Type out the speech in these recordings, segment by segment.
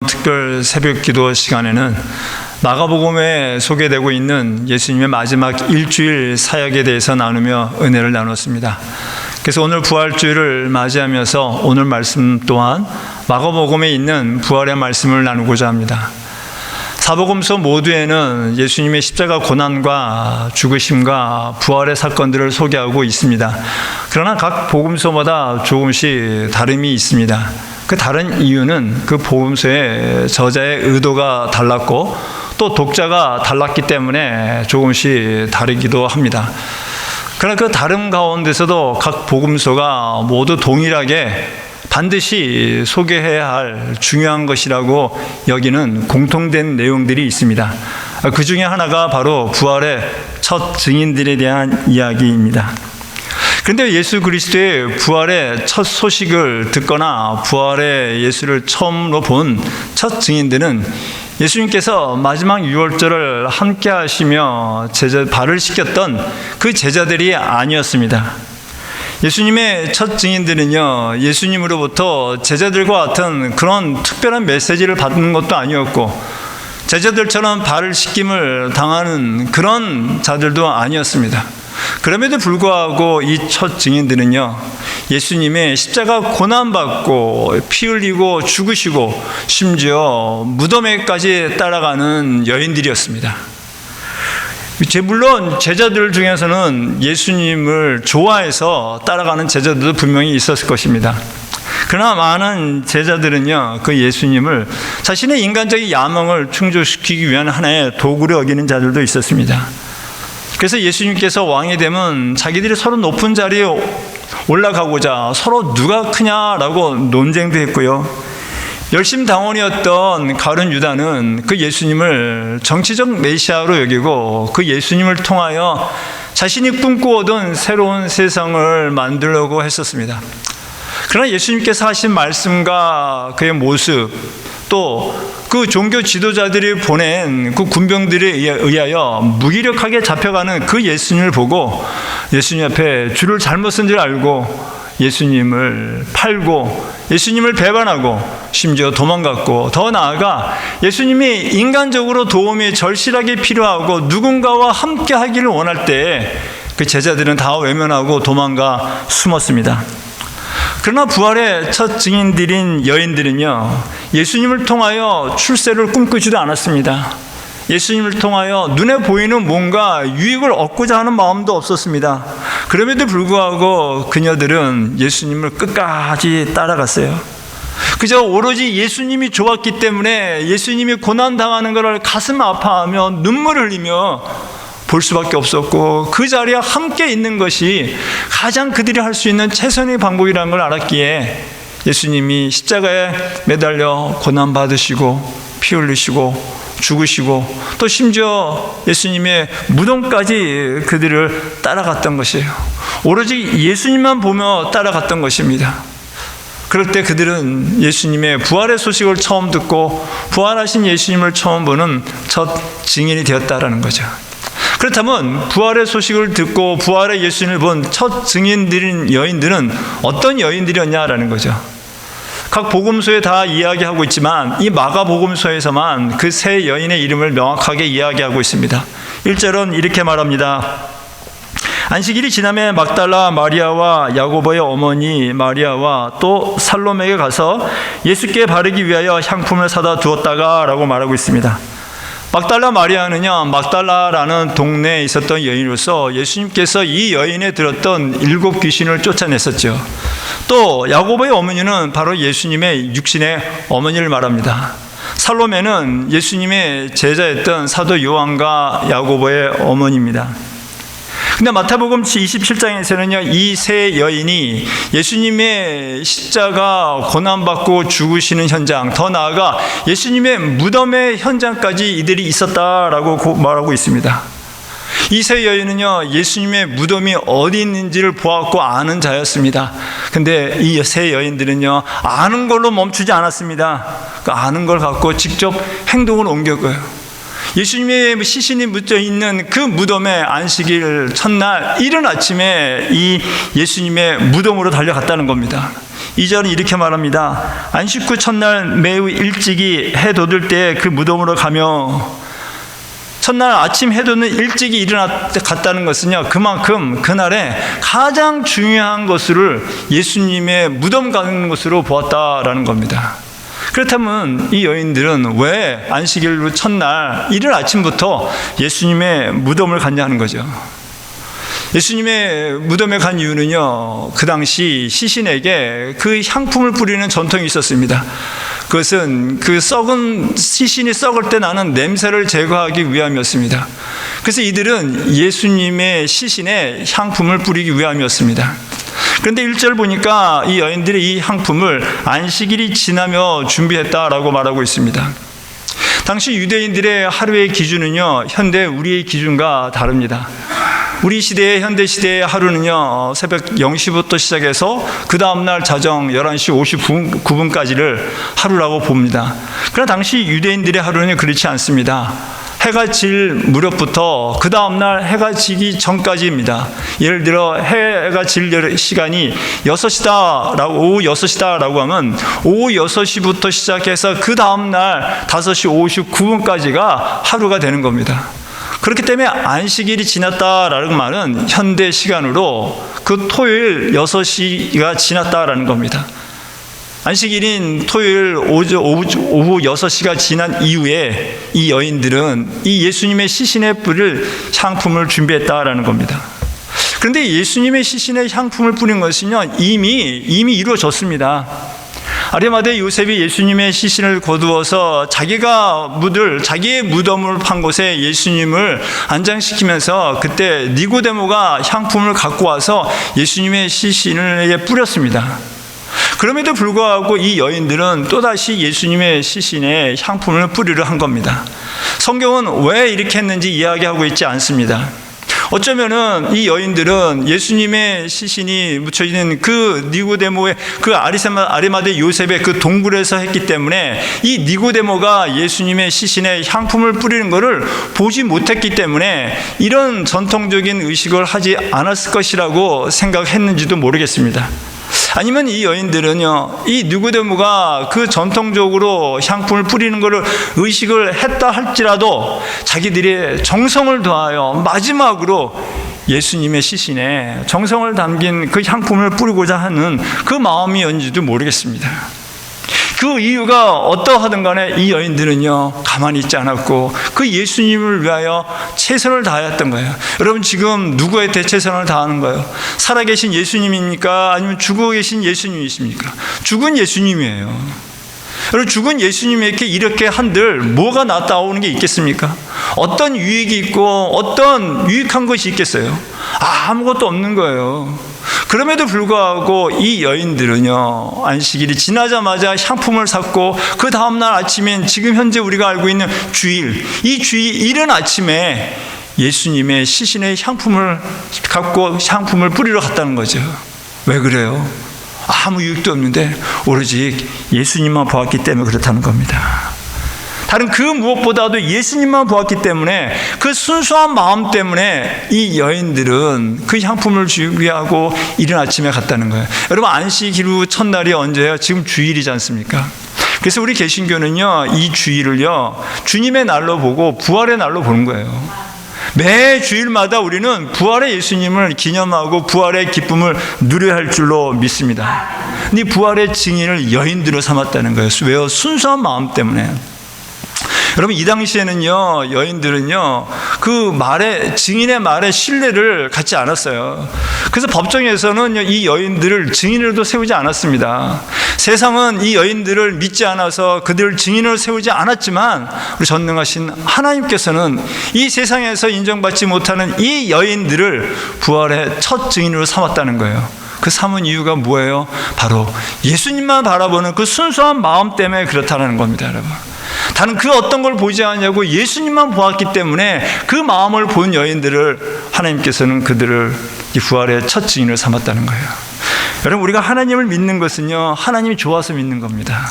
특별 새벽 기도 시간에는 마가복음에 소개되고 있는 예수님의 마지막 일주일 사역에 대해서 나누며 은혜를 나눴습니다. 그래서 오늘 부활주일을 맞이하면서 오늘 말씀 또한 마가복음에 있는 부활의 말씀을 나누고자 합니다. 사복음서 모두에는 예수님의 십자가 고난과 죽으심과 부활의 사건들을 소개하고 있습니다. 그러나 각 복음서마다 조금씩 다름이 있습니다. 그 다른 이유는 그 복음서의 저자의 의도가 달랐고 또 독자가 달랐기 때문에 조금씩 다르기도 합니다. 그러나 그 다름 가운데서도 각 복음서가 모두 동일하게 반드시 소개해야 할 중요한 것이라고 여기는 공통된 내용들이 있습니다. 그 중에 하나가 바로 부활의 첫 증인들에 대한 이야기입니다. 그런데 예수 그리스도의 부활의 첫 소식을 듣거나 부활의 예수를 처음으로 본 첫 증인들은 예수님께서 마지막 유월절을 함께 하시며 발을 씻겼던 그 제자들이 아니었습니다. 예수님의 첫 증인들은요, 예수님으로부터 제자들과 같은 그런 특별한 메시지를 받는 것도 아니었고 제자들처럼 발을 씻김을 당하는 그런 자들도 아니었습니다. 그럼에도 불구하고 이 첫 증인들은요, 예수님의 십자가 고난받고 피 흘리고 죽으시고 심지어 무덤에까지 따라가는 여인들이었습니다. 물론 제자들 중에서는 예수님을 좋아해서 따라가는 제자들도 분명히 있었을 것입니다. 그러나 많은 제자들은요, 그 예수님을 자신의 인간적인 야망을 충족시키기 위한 하나의 도구로 여기는 자들도 있었습니다. 그래서 예수님께서 왕이 되면 자기들이 서로 높은 자리에 올라가고자 서로 누가 크냐라고 논쟁도 했고요. 열심당원이었던 가룟 유다는 그 예수님을 정치적 메시아로 여기고 그 예수님을 통하여 자신이 꿈꾸어던 새로운 세상을 만들려고 했었습니다. 그러나 예수님께서 하신 말씀과 그의 모습, 또 그 종교 지도자들이 보낸 그 군병들에 의하여 무기력하게 잡혀가는 그 예수님을 보고 예수님 앞에 줄을 잘못 쓴 줄 알고 예수님을 팔고 예수님을 배반하고 심지어 도망갔고, 더 나아가 예수님이 인간적으로 도움이 절실하게 필요하고 누군가와 함께 하기를 원할 때 그 제자들은 다 외면하고 도망가 숨었습니다. 그러나 부활의 첫 증인들인 여인들은요, 예수님을 통하여 출세를 꿈꾸지도 않았습니다. 예수님을 통하여 눈에 보이는 뭔가 유익을 얻고자 하는 마음도 없었습니다. 그럼에도 불구하고 그녀들은 예수님을 끝까지 따라갔어요. 그저 오로지 예수님이 좋았기 때문에 예수님이 고난당하는 것을 가슴 아파하며 눈물 흘리며 볼 수밖에 없었고, 그 자리에 함께 있는 것이 가장 그들이 할 수 있는 최선의 방법이라는 걸 알았기에 예수님이 십자가에 매달려 고난받으시고 피 흘리시고 죽으시고 또 심지어 예수님의 무덤까지 그들을 따라갔던 것이에요. 오로지 예수님만 보며 따라갔던 것입니다. 그럴 때 그들은 예수님의 부활의 소식을 처음 듣고 부활하신 예수님을 처음 보는 첫 증인이 되었다라는 거죠. 그렇다면 부활의 소식을 듣고 부활의 예수님을 본 첫 증인들인 여인들은 어떤 여인들이었냐라는 거죠. 각 복음서에 다 이야기하고 있지만 이 마가복음서에서만 그 세 여인의 이름을 명확하게 이야기하고 있습니다. 1절은 이렇게 말합니다. 안식일이 지나매 막달라 마리아와 야고보의 어머니 마리아와 또 살로메에 가서 예수께 바르기 위하여 향품을 사다 두었다가 라고 말하고 있습니다. 막달라 마리아는요, 막달라라는 동네에 있었던 여인으로서 예수님께서 이 여인에 들었던 7 귀신을 쫓아냈었죠. 또 야고보의 어머니는 바로 예수님의 육신의 어머니를 말합니다. 살로메는 예수님의 제자였던 사도 요한과 야고보의 어머니입니다. 근데 마태복음 27장에서는요, 이 세 여인이 예수님의 십자가 고난받고 죽으시는 현장, 더 나아가 예수님의 무덤의 현장까지 이들이 있었다라고 말하고 있습니다. 이 세 여인은요, 예수님의 무덤이 어디 있는지를 보았고 아는 자였습니다. 근데 이 세 여인들은요, 아는 걸로 멈추지 않았습니다. 그 아는 걸 갖고 직접 행동을 옮겼고요. 예수님의 시신이 묻혀 있는 그 무덤에 안식일 첫날 이른 아침에 이 예수님의 무덤으로 달려갔다는 겁니다. 2절은 이렇게 말합니다. 안식 후 첫날 매우 일찍이 해 돋을 때 그 무덤으로 가며, 첫날 아침 해 돋는 일찍이 일어났다는 것은요, 그만큼 그날에 가장 중요한 것을 예수님의 무덤 가는 것으로 보았다라는 겁니다. 그렇다면 이 여인들은 왜 안식일 후 첫날 이른 아침부터 예수님의 무덤을 갔냐 하는 거죠. 예수님의 무덤에 간 이유는요, 그 당시 시신에게 그 향품을 뿌리는 전통이 있었습니다. 그것은 그 시신이 썩을 때 나는 냄새를 제거하기 위함이었습니다. 그래서 이들은 예수님의 시신에 향품을 뿌리기 위함이었습니다. 그런데 1절 보니까 이 여인들이 이 향품을 안식일이 지나며 준비했다라고 말하고 있습니다. 당시 유대인들의 하루의 기준은요, 현대 우리의 기준과 다릅니다. 우리 시대의 현대 시대의 하루는요, 새벽 0시부터 시작해서 그 다음날 자정 11시 59분까지를 하루라고 봅니다. 그러나 당시 유대인들의 하루는 그렇지 않습니다. 해가 질 무렵부터 그 다음날 해가 지기 전까지입니다. 예를 들어 해가 질 시간이 6시다, 오후 6시다라고 하면 오후 6시부터 시작해서 그 다음날 5시 59분까지가 하루가 되는 겁니다. 그렇기 때문에 안식일이 지났다라는 말은 현대 시간으로 그 토요일 6시가 지났다라는 겁니다. 안식일인 토요일 오후 6시가 지난 이후에 이 여인들은 이 예수님의 시신에 뿌릴 향품을 준비했다라는 겁니다. 그런데 예수님의 시신에 향품을 뿌린 것은요, 이미 이루어졌습니다. 아리마대 요셉이 예수님의 시신을 거두어서 자기의 무덤을 판 곳에 예수님을 안장시키면서 그때 니고데모가 향품을 갖고 와서 예수님의 시신에 뿌렸습니다. 그럼에도 불구하고 이 여인들은 또다시 예수님의 시신에 향품을 뿌리려 한 겁니다. 성경은 왜 이렇게 했는지 이야기하고 있지 않습니다. 어쩌면은 이 여인들은 예수님의 시신이 묻혀있는 그 니고데모의 그 아리마대 요셉의 그 동굴에서 했기 때문에 이 니고데모가 예수님의 시신에 향품을 뿌리는 것을 보지 못했기 때문에 이런 전통적인 의식을 하지 않았을 것이라고 생각했는지도 모르겠습니다. 아니면 이 여인들은요, 이 니고데모가 그 전통적으로 향품을 뿌리는 것을 의식을 했다 할지라도 자기들이 정성을 다하여 마지막으로 예수님의 시신에 정성을 담긴 그 향품을 뿌리고자 하는 그 마음이었는지도 모르겠습니다. 그 이유가 어떠하든 간에 이 여인들은요, 가만히 있지 않았고 그 예수님을 위하여 최선을 다했던 거예요. 여러분, 지금 누구한테 최선을 다하는 거예요? 살아계신 예수님입니까? 아니면 죽어 계신 예수님이십니까? 죽은 예수님이에요. 여러분, 죽은 예수님에게 이렇게 한들 뭐가 나타오는 게 있겠습니까? 어떤 유익이 있고 어떤 유익한 것이 있겠어요? 아무것도 없는 거예요. 그럼에도 불구하고 이 여인들은요, 안식일이 지나자마자 향품을 샀고 그 다음날 아침엔 지금 현재 우리가 알고 있는 이 주일 이른 아침에 예수님의 시신에 향품을 갖고 향품을 뿌리러 갔다는 거죠. 왜 그래요? 아무 유익도 없는데 오로지 예수님만 보았기 때문에 그렇다는 겁니다. 다른 그 무엇보다도 예수님만 보았기 때문에 그 순수한 마음 때문에 이 여인들은 그 향품을 준비하고 이른 아침에 갔다는 거예요. 여러분, 안식일 후 첫날이 언제예요? 지금 주일이지 않습니까? 그래서 우리 개신교는요, 이 주일을요, 주님의 날로 보고 부활의 날로 보는 거예요. 매 주일마다 우리는 부활의 예수님을 기념하고 부활의 기쁨을 누려야 할 줄로 믿습니다. 이 부활의 증인을 여인들로 삼았다는 거예요. 왜요? 순수한 마음 때문에. 여러분, 이 당시에는요, 여인들은요, 증인의 말에 신뢰를 갖지 않았어요. 그래서 법정에서는 이 여인들을 증인으로도 세우지 않았습니다. 세상은 이 여인들을 믿지 않아서 그들을 증인으로 세우지 않았지만 우리 전능하신 하나님께서는 이 세상에서 인정받지 못하는 이 여인들을 부활의 첫 증인으로 삼았다는 거예요. 그 삼은 이유가 뭐예요? 바로 예수님만 바라보는 그 순수한 마음 때문에 그렇다는 겁니다, 여러분. 다른 그 어떤 걸 보지 않냐고 예수님만 보았기 때문에 그 마음을 본 여인들을 하나님께서는 그들을 이 부활의 첫 증인을 삼았다는 거예요. 여러분, 우리가 하나님을 믿는 것은요, 하나님이 좋아서 믿는 겁니다.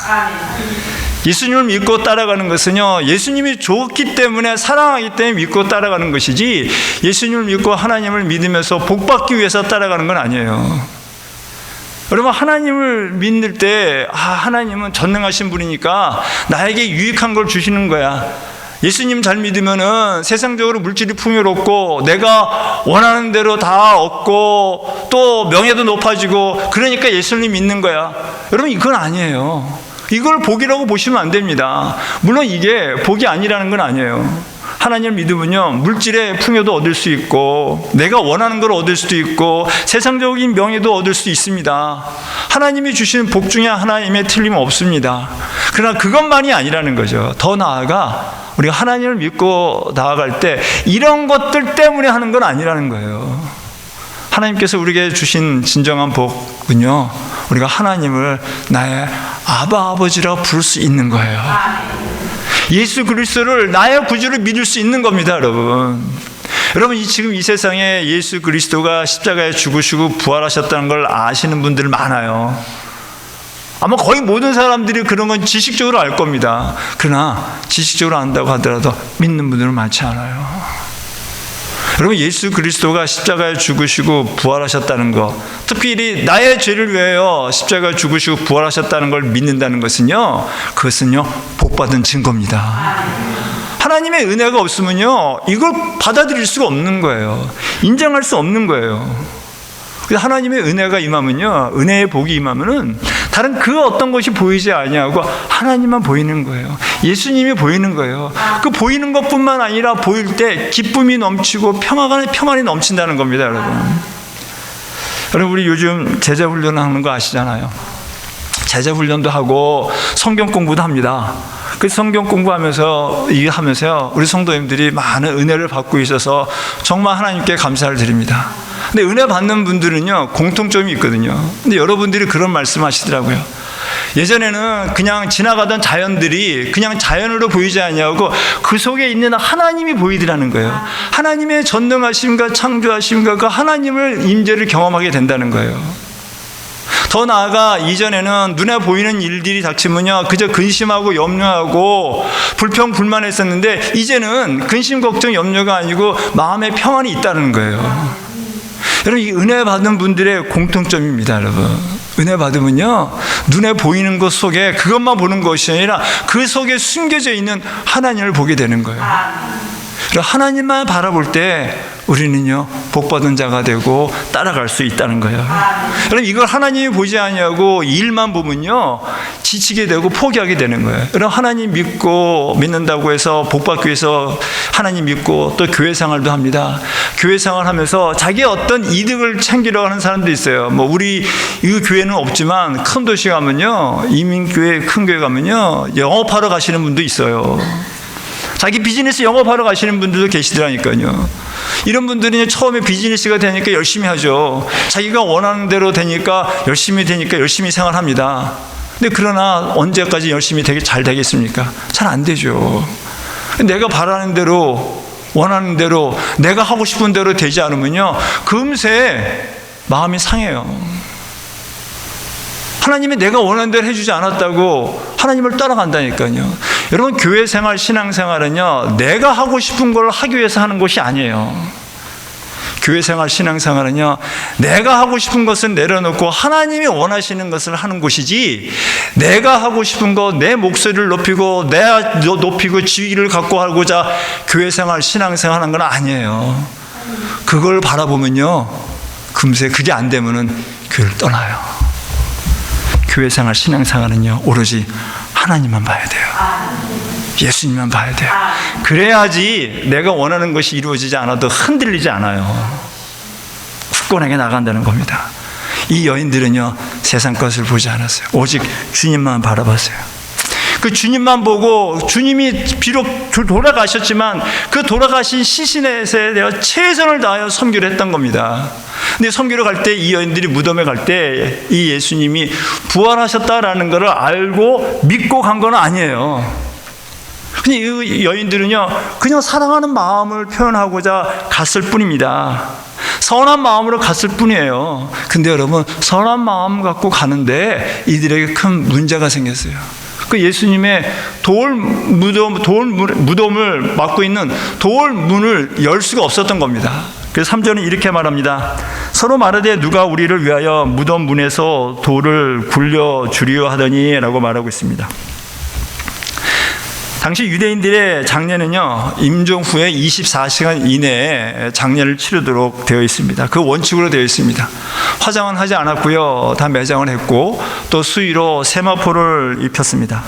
예수님을 믿고 따라가는 것은요, 예수님이 좋기 때문에, 사랑하기 때문에 믿고 따라가는 것이지, 예수님을 믿고 하나님을 믿으면서 복받기 위해서 따라가는 건 아니에요. 여러분, 하나님을 믿을 때 하나님은 전능하신 분이니까 나에게 유익한 걸 주시는 거야. 예수님 잘 믿으면은 세상적으로 물질이 풍요롭고 내가 원하는 대로 다 얻고 또 명예도 높아지고 그러니까 예수님 믿는 거야. 여러분, 이건 아니에요. 이걸 복이라고 보시면 안 됩니다. 물론 이게 복이 아니라는 건 아니에요. 하나님을 믿으면요, 물질의 풍요도 얻을 수 있고 내가 원하는 걸 얻을 수도 있고 세상적인 명예도 얻을 수 있습니다. 하나님이 주시는 복 중에 하나님의 틀림은 없습니다. 그러나 그것만이 아니라는 거죠. 더 나아가 우리가 하나님을 믿고 나아갈 때 이런 것들 때문에 하는 건 아니라는 거예요. 하나님께서 우리에게 주신 진정한 복은요, 우리가 하나님을 나의 아바 아버지라고 부를 수 있는 거예요. 예수 그리스도를 나의 구주로 믿을 수 있는 겁니다, 여러분. 여러분, 지금 이 세상에 예수 그리스도가 십자가에 죽으시고 부활하셨다는 걸 아시는 분들 많아요. 아마 거의 모든 사람들이 그런 건 지식적으로 알 겁니다. 그러나 지식적으로 안다고 하더라도 믿는 분들은 많지 않아요. 여러분, 예수 그리스도가 십자가에 죽으시고 부활하셨다는 것, 특별히 나의 죄를 위하여 십자가에 죽으시고 부활하셨다는 걸 믿는다는 것은요, 그것은요, 복받은 증거입니다. 하나님의 은혜가 없으면요, 이걸 받아들일 수가 없는 거예요. 인정할 수 없는 거예요. 하나님의 은혜가 임하면요, 은혜의 복이 임하면은 다른 그 어떤 것이 보이지 아니하고 하나님만 보이는 거예요. 예수님이 보이는 거예요. 그 보이는 것뿐만 아니라 보일 때 기쁨이 넘치고 평안이 넘친다는 겁니다, 여러분. 여러분, 우리 요즘 제자 훈련하는 거 아시잖아요. 제자 훈련도 하고 성경 공부도 합니다. 그 성경 공부하면서 이게 하면서요, 우리 성도님들이 많은 은혜를 받고 있어서 정말 하나님께 감사를 드립니다. 근데 은혜 받는 분들은요, 공통점이 있거든요. 근데 여러분들이 그런 말씀 하시더라고요. 예전에는 그냥 지나가던 자연들이 그냥 자연으로 보이지 않냐고 그 속에 있는 하나님이 보이더라는 거예요. 하나님의 전능하심과 창조하심과 그 하나님을 임재를 경험하게 된다는 거예요. 더 나아가 이전에는 눈에 보이는 일들이 닥치면요, 그저 근심하고 염려하고 불평불만했었는데 이제는 근심 걱정 염려가 아니고 마음의 평안이 있다는 거예요. 여러분, 이 은혜 받는 분들의 공통점입니다, 여러분. 은혜 받으면요, 눈에 보이는 것 속에 그것만 보는 것이 아니라 그 속에 숨겨져 있는 하나님을 보게 되는 거예요. 하나님만 바라볼 때 우리는요, 복받은 자가 되고 따라갈 수 있다는 거예요. 여러분, 이걸 하나님이 보지 아니하고 일만 보면요, 지치게 되고 포기하게 되는 거예요. 여러분, 하나님 믿는다고 해서 복받기 위해서 하나님 믿고 또 교회 생활도 합니다. 교회 생활하면서 자기의 어떤 이득을 챙기려고 하는 사람도 있어요. 뭐 우리 이 교회는 없지만 큰 도시 가면요, 이민교회 큰 교회 가면요, 영업하러 가시는 분도 있어요. 자기 비즈니스 영업하러 가시는 분들도 계시더라니까요. 이런 분들이 처음에 비즈니스가 되니까 열심히 하죠. 자기가 원하는 대로 되니까 열심히 생활합니다. 근데 그러나 언제까지 열심히 잘 되겠습니까? 잘 안 되죠. 내가 바라는 대로, 원하는 대로, 내가 하고 싶은 대로 되지 않으면요, 금세 마음이 상해요. 하나님이 내가 원하는 대로 해주지 않았다고 하나님을 따라간다니까요. 여러분, 교회 생활, 신앙 생활은요, 내가 하고 싶은 걸 하기 위해서 하는 것이 아니에요. 교회 생활, 신앙 생활은요, 내가 하고 싶은 것은 내려놓고 하나님이 원하시는 것을 하는 곳이지, 내가 하고 싶은 것, 내 목소리를 높이고 지위를 갖고 하고자 교회 생활, 신앙 생활 하는 건 아니에요. 그걸 바라보면요, 금세 그게 안 되면은 교회를 떠나요. 교회 생활, 신앙 생활은요, 오로지 하나님만 봐야 돼요. 예수님만 봐야 돼요. 그래야지 내가 원하는 것이 이루어지지 않아도 흔들리지 않아요. 굳건하게 나간다는 겁니다. 이 여인들은요, 세상 것을 보지 않았어요. 오직 주님만 바라봤어요. 그 주님만 보고, 주님이 비록 돌아가셨지만 그 돌아가신 시신에 대해 최선을 다하여 섬기를 했던 겁니다. 근데 섬기러 갈 때, 이 여인들이 무덤에 갈 때 이 예수님이 부활하셨다라는 것을 알고 믿고 간 건 아니에요. 근데 이 여인들은요, 그냥 사랑하는 마음을 표현하고자 갔을 뿐입니다. 선한 마음으로 갔을 뿐이에요. 근데 여러분, 선한 마음 갖고 가는데 이들에게 큰 문제가 생겼어요. 그 예수님의 무덤을 막고 있는 돌 문을 열 수가 없었던 겁니다. 그래서 3절은 이렇게 말합니다. 서로 말하되 누가 우리를 위하여 무덤 문에서 돌을 굴려 주리요 하더니 라고 말하고 있습니다. 당시 유대인들의 장례는요, 임종 후에 24시간 이내에 장례를 치르도록 되어 있습니다. 그 원칙으로 되어 있습니다. 화장은 하지 않았고요, 다 매장을 했고 또 수의로 세마포를 입혔습니다.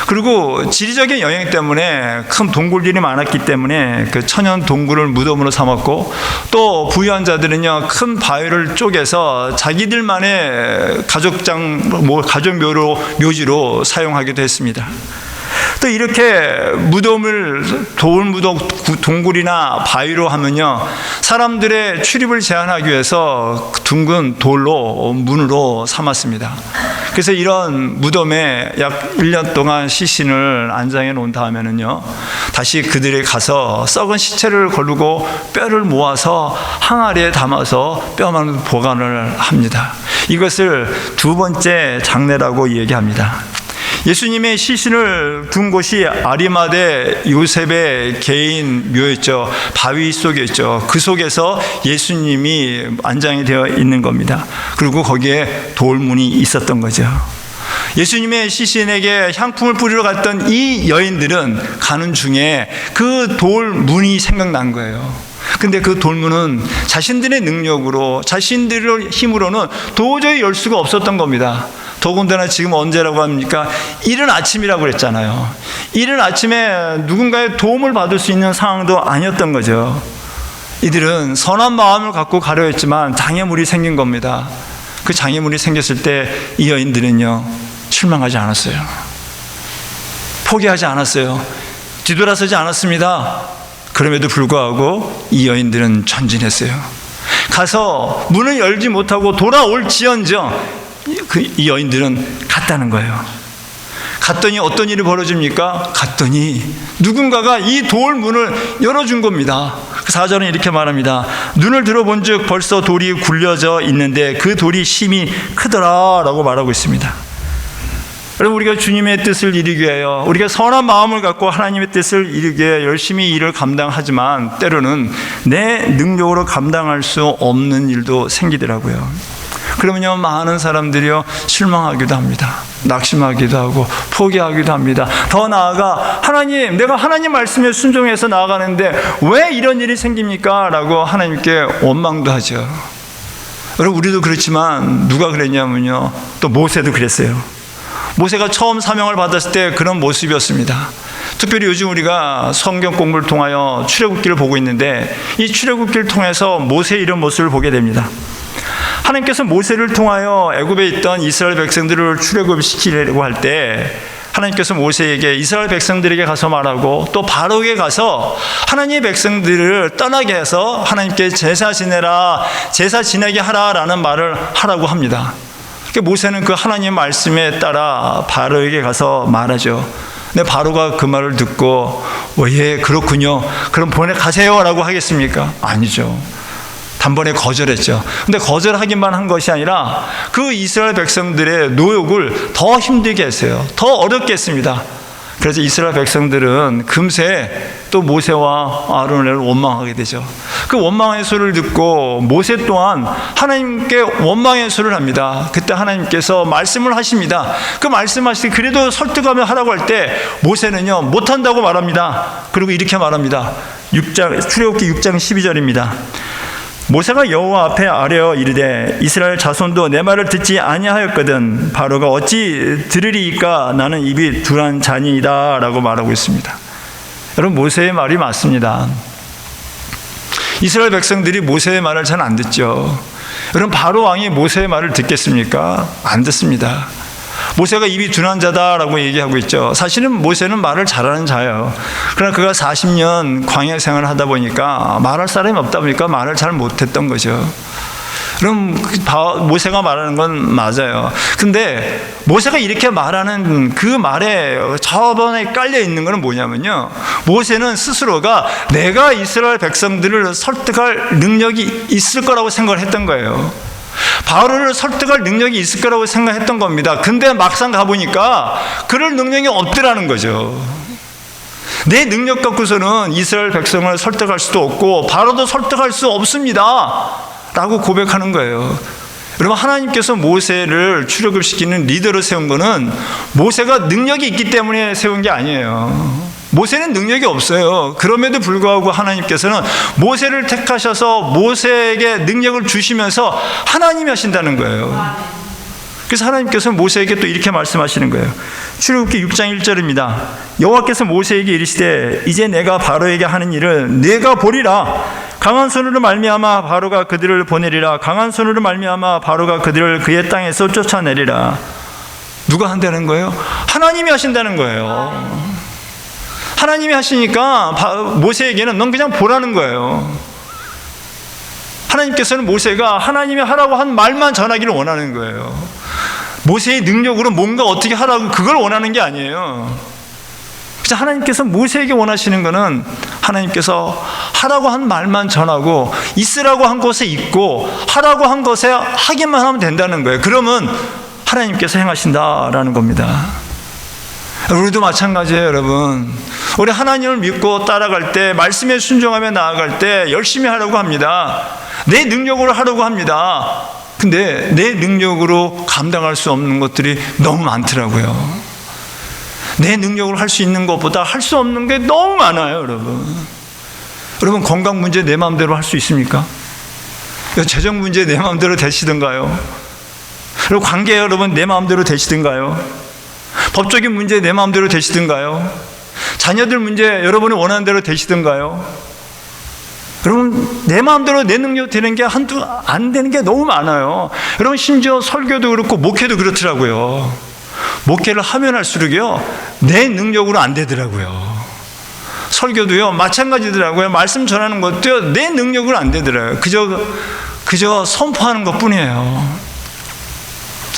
그리고 지리적인 영향 때문에 큰 동굴들이 많았기 때문에 그 천연 동굴을 무덤으로 삼았고, 또 부유한 자들은요 큰 바위를 쪼개서 자기들만의 가족묘로 묘지로 사용하기도 했습니다. 또 이렇게 무덤을 돌무덤 동굴이나 바위로 하면요, 사람들의 출입을 제한하기 위해서 둥근 돌로 문으로 삼았습니다. 그래서 이런 무덤에 약 1년 동안 시신을 안장해 놓은 다음에는요, 다시 그들이 가서 썩은 시체를 거르고 뼈를 모아서 항아리에 담아서 뼈만 보관을 합니다. 이것을 두 번째 장례라고 얘기합니다. 예수님의 시신을 둔 곳이 아리마대 요셉의 개인 묘였죠. 바위 속이었죠. 그 속에서 예수님이 안장이 되어 있는 겁니다. 그리고 거기에 돌문이 있었던 거죠. 예수님의 시신에게 향품을 뿌리러 갔던 이 여인들은 가는 중에 그 돌문이 생각난 거예요. 근데 그 돌문은 자신들의 능력으로, 자신들의 힘으로는 도저히 열 수가 없었던 겁니다. 더군다나 지금 언제라고 합니까? 이른 아침이라고 그랬잖아요. 이른 아침에 누군가의 도움을 받을 수 있는 상황도 아니었던 거죠. 이들은 선한 마음을 갖고 가려 했지만 장애물이 생긴 겁니다. 그 장애물이 생겼을 때 이 여인들은요, 실망하지 않았어요. 포기하지 않았어요. 뒤돌아서지 않았습니다. 그럼에도 불구하고 이 여인들은 전진했어요. 가서 문을 열지 못하고 돌아올 지연정 이 여인들은 갔다는 거예요. 갔더니 어떤 일이 벌어집니까? 갔더니 누군가가 이 돌문을 열어준 겁니다. 4절은 이렇게 말합니다. 눈을 들어본 즉 벌써 돌이 굴려져 있는데 그 돌이 심히 크더라 라고 말하고 있습니다. 여러분, 우리가 주님의 뜻을 이루기 위하여, 우리가 선한 마음을 갖고 하나님의 뜻을 이루기 위해 열심히 일을 감당하지만 때로는 내 능력으로 감당할 수 없는 일도 생기더라고요. 그러면요, 많은 사람들이요 실망하기도 합니다. 낙심하기도 하고 포기하기도 합니다. 더 나아가 하나님, 내가 하나님 말씀에 순종해서 나아가는데 왜 이런 일이 생깁니까? 라고 하나님께 원망도 하죠. 여러분, 우리도 그렇지만 누가 그랬냐면요, 또 모세도 그랬어요. 모세가 처음 사명을 받았을 때 그런 모습이었습니다. 특별히 요즘 우리가 성경 공부를 통하여 출애굽기를 보고 있는데 이 출애굽기를 통해서 모세의 이런 모습을 보게 됩니다. 하나님께서 모세를 통하여 애굽에 있던 이스라엘 백성들을 출애굽시키려고 할 때 하나님께서 모세에게 이스라엘 백성들에게 가서 말하고 또 바로에게 가서 하나님의 백성들을 떠나게 해서 하나님께 제사 지내게 하라라는 말을 하라고 합니다. 모세는 그 하나님의 말씀에 따라 바로에게 가서 말하죠. 근데 바로가 그 말을 듣고 예, 그렇군요, 그럼 보내가세요 라고 하겠습니까? 아니죠. 단번에 거절했죠. 근데 거절하기만 한 것이 아니라 그 이스라엘 백성들의 노역을 더 힘들게 했어요. 더 어렵게 했습니다. 그래서 이스라엘 백성들은 금세 또 모세와 아론을 원망하게 되죠. 그 원망의 소리를 듣고 모세 또한 하나님께 원망의 소리를 합니다. 그때 하나님께서 말씀을 하십니다. 그 말씀하실 때 그래도 설득하며 하라고 할 때 모세는요 못한다고 말합니다. 그리고 이렇게 말합니다. 출애굽기 6장 12절입니다. 모세가 여호와 앞에 아뢰어 이르되 이스라엘 자손도 내 말을 듣지 아니하였거든 바로가 어찌 들으리이까 나는 입이 둔한 자니이다 라고 말하고 있습니다. 여러분, 모세의 말이 맞습니다. 이스라엘 백성들이 모세의 말을 잘 안 듣죠. 여러분, 바로 왕이 모세의 말을 듣겠습니까? 안 듣습니다. 모세가 입이 둔한 자다라고 얘기하고 있죠. 사실은 모세는 말을 잘하는 자예요. 그러나 그가 40년 광야 생활을 하다 보니까 말할 사람이 없다 보니까 말을 잘 못했던 거죠. 그럼 모세가 말하는 건 맞아요. 근데 모세가 이렇게 말하는 그 말에 저번에 깔려 있는 것은 뭐냐면요, 모세는 스스로가 내가 이스라엘 백성들을 설득할 능력이 있을 거라고 생각을 했던 거예요. 바로를 설득할 능력이 있을 거라고 생각했던 겁니다. 근데 막상 가보니까 그럴 능력이 없더라는 거죠. 내 능력 갖고서는 이스라엘 백성을 설득할 수도 없고 바로도 설득할 수 없습니다 라고 고백하는 거예요. 여러분, 하나님께서 모세를 출애굽시키는 리더로 세운 거는 모세가 능력이 있기 때문에 세운 게 아니에요. 모세는 능력이 없어요. 그럼에도 불구하고 하나님께서는 모세를 택하셔서 모세에게 능력을 주시면서 하나님이 하신다는 거예요. 그래서 하나님께서는 모세에게 또 이렇게 말씀하시는 거예요. 출애굽기 6장 1절입니다. 여호와께서 모세에게 이르시되 이제 내가 바로에게 하는 일을 네가 보리라. 강한 손으로 말미암아 바로가 그들을 보내리라. 강한 손으로 말미암아 바로가 그들을 그의 땅에서 쫓아내리라. 누가 한다는 거예요? 하나님이 하신다는 거예요. 하나님이 하시니까 모세에게는 넌 그냥 보라는 거예요. 하나님께서는 모세가 하나님이 하라고 한 말만 전하기를 원하는 거예요. 모세의 능력으로 뭔가 어떻게 하라고 그걸 원하는 게 아니에요. 그래서 하나님께서 모세에게 원하시는 거는 하나님께서 하라고 한 말만 전하고 있으라고 한 곳에 있고 하라고 한 것에 하기만 하면 된다는 거예요. 그러면 하나님께서 행하신다라는 겁니다. 우리도 마찬가지예요, 여러분. 우리 하나님을 믿고 따라갈 때, 말씀에 순종하며 나아갈 때 열심히 하려고 합니다. 내 능력으로 하려고 합니다. 근데 내 능력으로 감당할 수 없는 것들이 너무 많더라고요. 내 능력으로 할 수 있는 것보다 할 수 없는 게 너무 많아요, 여러분. 여러분, 건강 문제 내 마음대로 할 수 있습니까? 재정 문제 내 마음대로 되시던가요? 그리고 관계 여러분 내 마음대로 되시던가요? 법적인 문제 내 마음대로 되시던가요? 자녀들 문제 여러분이 원하는 대로 되시던가요? 여러분, 내 마음대로 내 능력 되는 게 한두 안 되는 게 너무 많아요. 여러분, 심지어 설교도 그렇고 목회도 그렇더라고요. 목회를 하면 할수록요, 내 능력으로 안 되더라고요. 설교도요, 마찬가지더라고요. 말씀 전하는 것도요, 내 능력으로 안 되더라고요. 그저 선포하는 것 뿐이에요.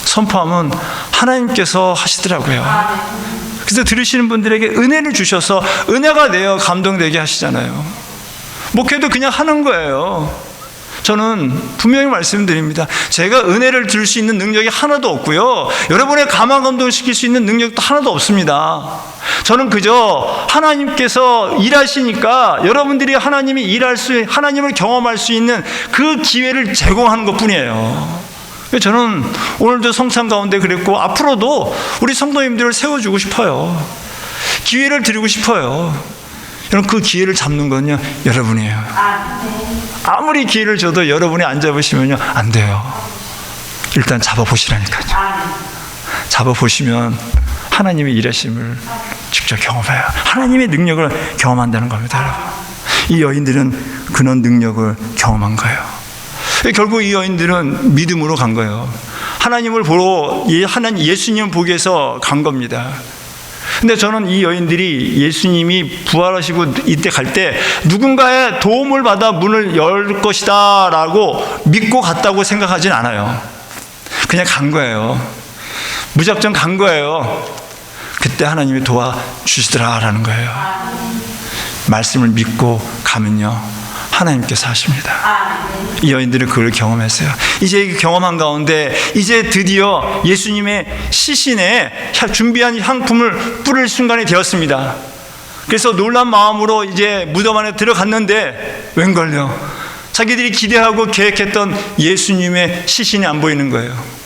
선포하면 하나님께서 하시더라고요. 그래서 들으시는 분들에게 은혜를 주셔서 은혜가 되어 감동되게 하시잖아요. 목회도 그냥 하는 거예요. 저는 분명히 말씀드립니다. 제가 은혜를 줄 수 있는 능력이 하나도 없고요, 여러분의 가망 감동시킬 수 있는 능력도 하나도 없습니다. 저는 그저 하나님께서 일하시니까 여러분들이 하나님을 경험할 수 있는 그 기회를 제공하는 것 뿐이에요. 저는 오늘도 성찬 가운데 그랬고 앞으로도 우리 성도님들을 세워주고 싶어요. 기회를 드리고 싶어요. 여러분, 그 기회를 잡는 건요, 여러분이에요. 아무리 기회를 줘도 여러분이 안 잡으시면요, 안 돼요. 일단 잡아보시라니까요. 잡아보시면 하나님의 일하심을 직접 경험해요. 하나님의 능력을 경험한다는 겁니다, 여러분. 이 여인들은 그런 능력을 경험한 거예요. 결국 이 여인들은 믿음으로 간 거예요. 하나님을 보러, 예수님을 보기 위해서 간 겁니다. 근데 저는 이 여인들이 예수님이 부활하시고 이때 갈 때 누군가의 도움을 받아 문을 열 것이다 라고 믿고 갔다고 생각하진 않아요. 그냥 간 거예요. 무작정 간 거예요. 그때 하나님이 도와주시더라라는 거예요. 말씀을 믿고 가면요, 하나님께서 하십니다. 이 여인들은 그걸 경험했어요. 이제 경험한 가운데 이제 드디어 예수님의 시신에 준비한 향품을 뿌릴 순간이 되었습니다. 그래서 놀란 마음으로 이제 무덤 안에 들어갔는데 웬걸요, 자기들이 기대하고 계획했던 예수님의 시신이 안 보이는 거예요.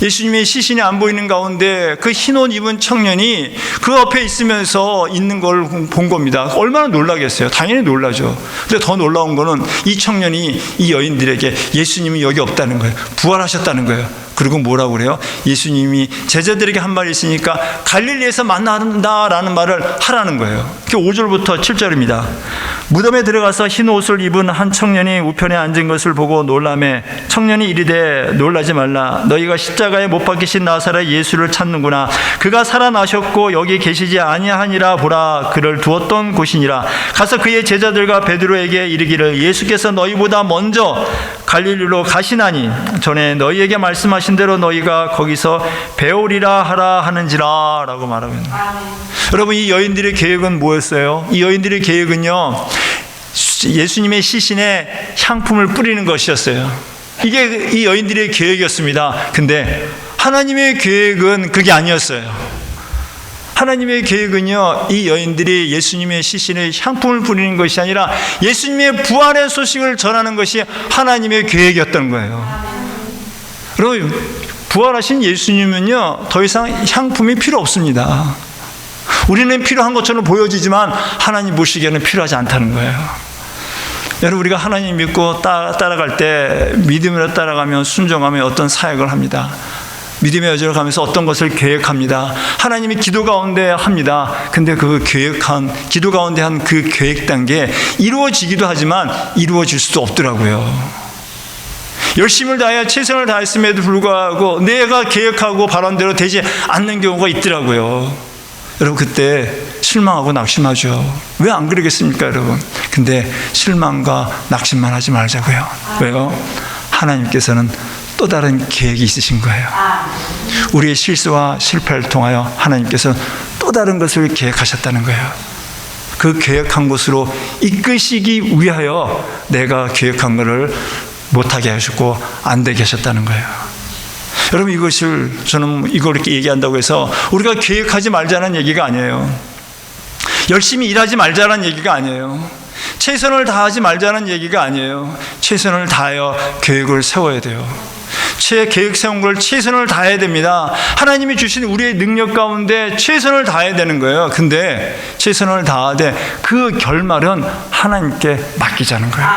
예수님의 시신이 안 보이는 가운데 그 흰 옷 입은 청년이 그 앞에 있으면서 있는 걸 본 겁니다. 얼마나 놀라겠어요. 당연히 놀라죠. 근데 더 놀라운 거는 이 청년이 이 여인들에게 예수님이 여기 없다는 거예요. 부활하셨다는 거예요. 그리고 뭐라고 그래요? 예수님이 제자들에게 한 말이 있으니까 갈릴리에서 만난다라는 말을 하라는 거예요. 그 5절부터 7절입니다. 무덤에 들어가서 흰 옷을 입은 한 청년이 우편에 앉은 것을 보고 놀라매 청년이 이르되 놀라지 말라. 너희가 십자가에 못 박히신 나사렛 예수를 찾는구나. 그가 살아나셨고 여기 계시지 아니하니라. 보라, 그를 두었던 곳이니라. 가서 그의 제자들과 베드로에게 이르기를 예수께서 너희보다 먼저 갈릴리로 가시나니 전에 너희에게 말씀하신 대로 너희가 거기서 배우리라 하라 하는지라 라고 말하고 있는 거예요. 여러분, 이 여인들의 계획은 뭐였어요? 이 여인들의 계획은요, 예수님의 시신에 향품을 뿌리는 것이었어요. 이게 이 여인들의 계획이었습니다. 근데 하나님의 계획은 그게 아니었어요. 하나님의 계획은요, 이 여인들이 예수님의 시신에 향품을 뿌리는 것이 아니라 예수님의 부활의 소식을 전하는 것이 하나님의 계획이었던 거예요. 여러분, 부활하신 예수님은요, 더 이상 향품이 필요 없습니다. 우리는 필요한 것처럼 보여지지만 하나님 보시기에는 필요하지 않다는 거예요. 여러분, 우리가 하나님 믿고 따라갈 때 믿음으로 따라가면 순종하며 어떤 사역을 합니다. 믿음의 여정을 가면서 어떤 것을 계획합니다. 하나님이 기도 가운데 합니다. 근데 그 기도 가운데 한 그 계획 단계에 이루어지기도 하지만 이루어질 수도 없더라고요. 열심을 다해 최선을 다했음에도 불구하고 내가 계획하고 바란 대로 되지 않는 경우가 있더라고요. 여러분, 그때 실망하고 낙심하죠. 왜 안 그러겠습니까, 여러분? 근데 실망과 낙심만 하지 말자고요. 왜요? 하나님께서는 또 다른 계획이 있으신 거예요. 우리의 실수와 실패를 통하여 하나님께서는 또 다른 것을 계획하셨다는 거예요. 그 계획한 곳으로 이끄시기 위하여 내가 계획한 것을 못하게 하셨고 안 되게 하셨다는 거예요. 여러분, 저는 이걸 이렇게 얘기한다고 해서 우리가 계획하지 말자는 얘기가 아니에요. 열심히 일하지 말자는 얘기가 아니에요. 최선을 다하지 말자는 얘기가 아니에요. 최선을 다하여 계획을 세워야 돼요. 계획 세운 걸 최선을 다해야 됩니다. 하나님이 주신 우리의 능력 가운데 최선을 다해야 되는 거예요. 근데 최선을 다하되 그 결말은 하나님께 맡기자는 거예요.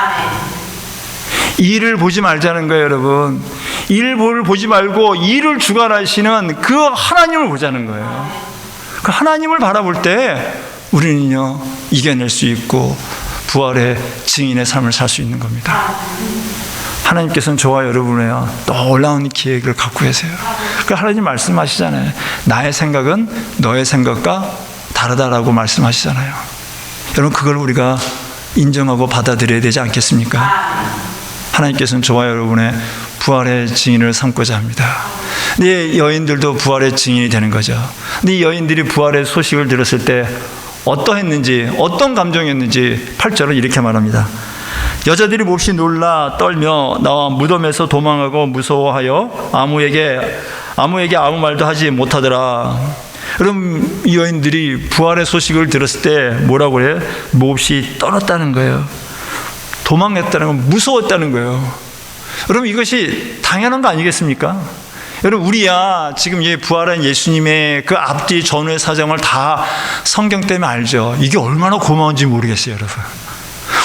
일을 보지 말자는 거예요, 여러분. 일을 보지 말고 일을 주관하시는 그 하나님을 보자는 거예요. 그 하나님을 바라볼 때 우리는요, 이겨낼 수 있고 부활의 증인의 삶을 살 수 있는 겁니다. 하나님께서는 저와 여러분의 놀라운 계획을 갖고 계세요. 그 하나님 말씀하시잖아요. 나의 생각은 너의 생각과 다르다라고 말씀하시잖아요. 여러분, 그걸 우리가 인정하고 받아들여야 되지 않겠습니까? 하나님께서는 저와 여러분의 부활의 증인을 삼고자 합니다. 근데 여인들도 부활의 증인이 되는 거죠. 근데 이 여인들이 부활의 소식을 들었을 때 어떠했는지, 어떤 감정이었는지 8절은 이렇게 말합니다. 여자들이 몹시 놀라 떨며 나와 무덤에서 도망하고 무서워하여 아무에게 아무 말도 하지 못하더라. 그럼 이 여인들이 부활의 소식을 들었을 때 뭐라고 해요? 몹시 떨었다는 거예요. 도망했다는 건 무서웠다는 거예요. 여러분, 이것이 당연한 거 아니겠습니까? 여러분, 우리야 지금 부활한 예수님의 그 앞뒤 전후의 사정을 다 성경 때문에 알죠. 이게 얼마나 고마운지 모르겠어요, 여러분.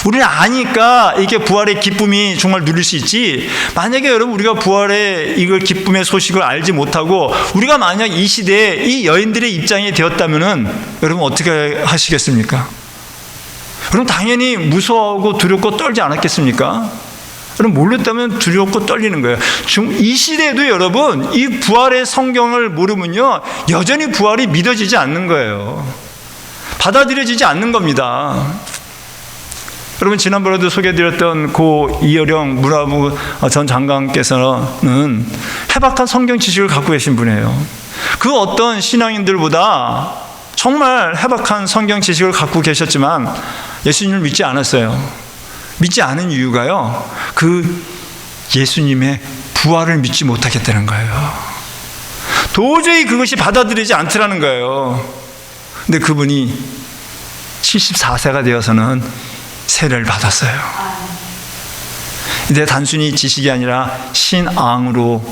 우리는 아니까 이게 부활의 기쁨이 정말 누릴 수 있지, 만약에 여러분 우리가 부활의 이걸 기쁨의 소식을 알지 못하고 우리가 만약 이 시대에 이 여인들의 입장이 되었다면은 여러분 어떻게 하시겠습니까? 그럼 당연히 무서워하고 두렵고 떨지 않았겠습니까? 그럼 몰랐다면 두렵고 떨리는 거예요. 이 시대에도 여러분 이 부활의 성경을 모르면요, 여전히 부활이 믿어지지 않는 거예요. 받아들여지지 않는 겁니다. 여러분, 지난번에도 소개해드렸던 고 이어령 문화부 전 장관께서는 해박한 성경 지식을 갖고 계신 분이에요. 그 어떤 신앙인들보다 정말 해박한 성경 지식을 갖고 계셨지만 예수님을 믿지 않았어요. 믿지 않은 이유가요, 그 예수님의 부활을 믿지 못하겠다는 거예요. 도저히 그것이 받아들이지 않더라는 거예요. 근데 그분이 74세가 되어서는 세례를 받았어요. 근데 단순히 지식이 아니라 신앙으로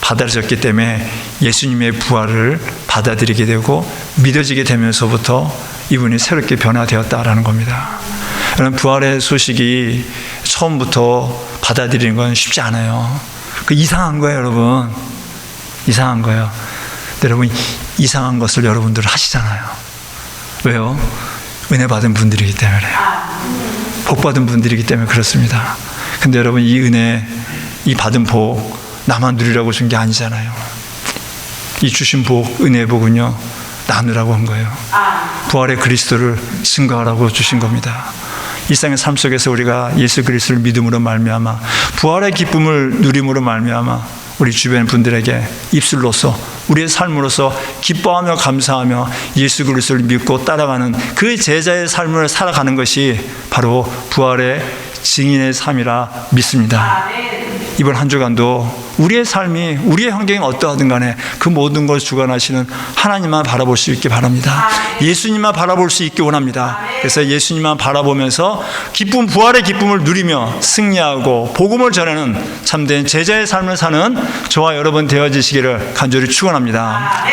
받아들였기 때문에 예수님의 부활을 받아들이게 되고 믿어지게 되면서부터 이분이 새롭게 변화되었다라는 겁니다. 여러분, 부활의 소식이 처음부터 받아들이는 건 쉽지 않아요. 그 이상한 거예요, 여러분. 이상한 거예요. 근데 여러분, 이상한 것을 여러분들 하시잖아요. 왜요? 은혜 받은 분들이기 때문에요. 복 받은 분들이기 때문에 그렇습니다. 근데 여러분, 이 은혜, 이 받은 복 나만 누리라고 준 게 아니잖아요. 이 주신 복, 은혜의 복은요, 나누라고 한 거예요. 부활의 그리스도를 증거하라고 주신 겁니다. 일상의 삶 속에서 우리가 예수 그리스도를 믿음으로 말미암아 부활의 기쁨을 누림으로 말미암아 우리 주변 분들에게 입술로서 우리의 삶으로서 기뻐하며 감사하며 예수 그리스도를 믿고 따라가는 그 제자의 삶을 살아가는 것이 바로 부활의 증인의 삶이라 믿습니다. 이번 한 주간도 우리의 삶이, 우리의 환경이 어떠하든 간에 그 모든 걸 주관하시는 하나님만 바라볼 수 있게 바랍니다. 예수님만 바라볼 수 있게 원합니다. 그래서 예수님만 바라보면서 기쁨, 부활의 기쁨을 누리며 승리하고 복음을 전하는 참된 제자의 삶을 사는 저와 여러분 되어지시기를 간절히 축원합니다.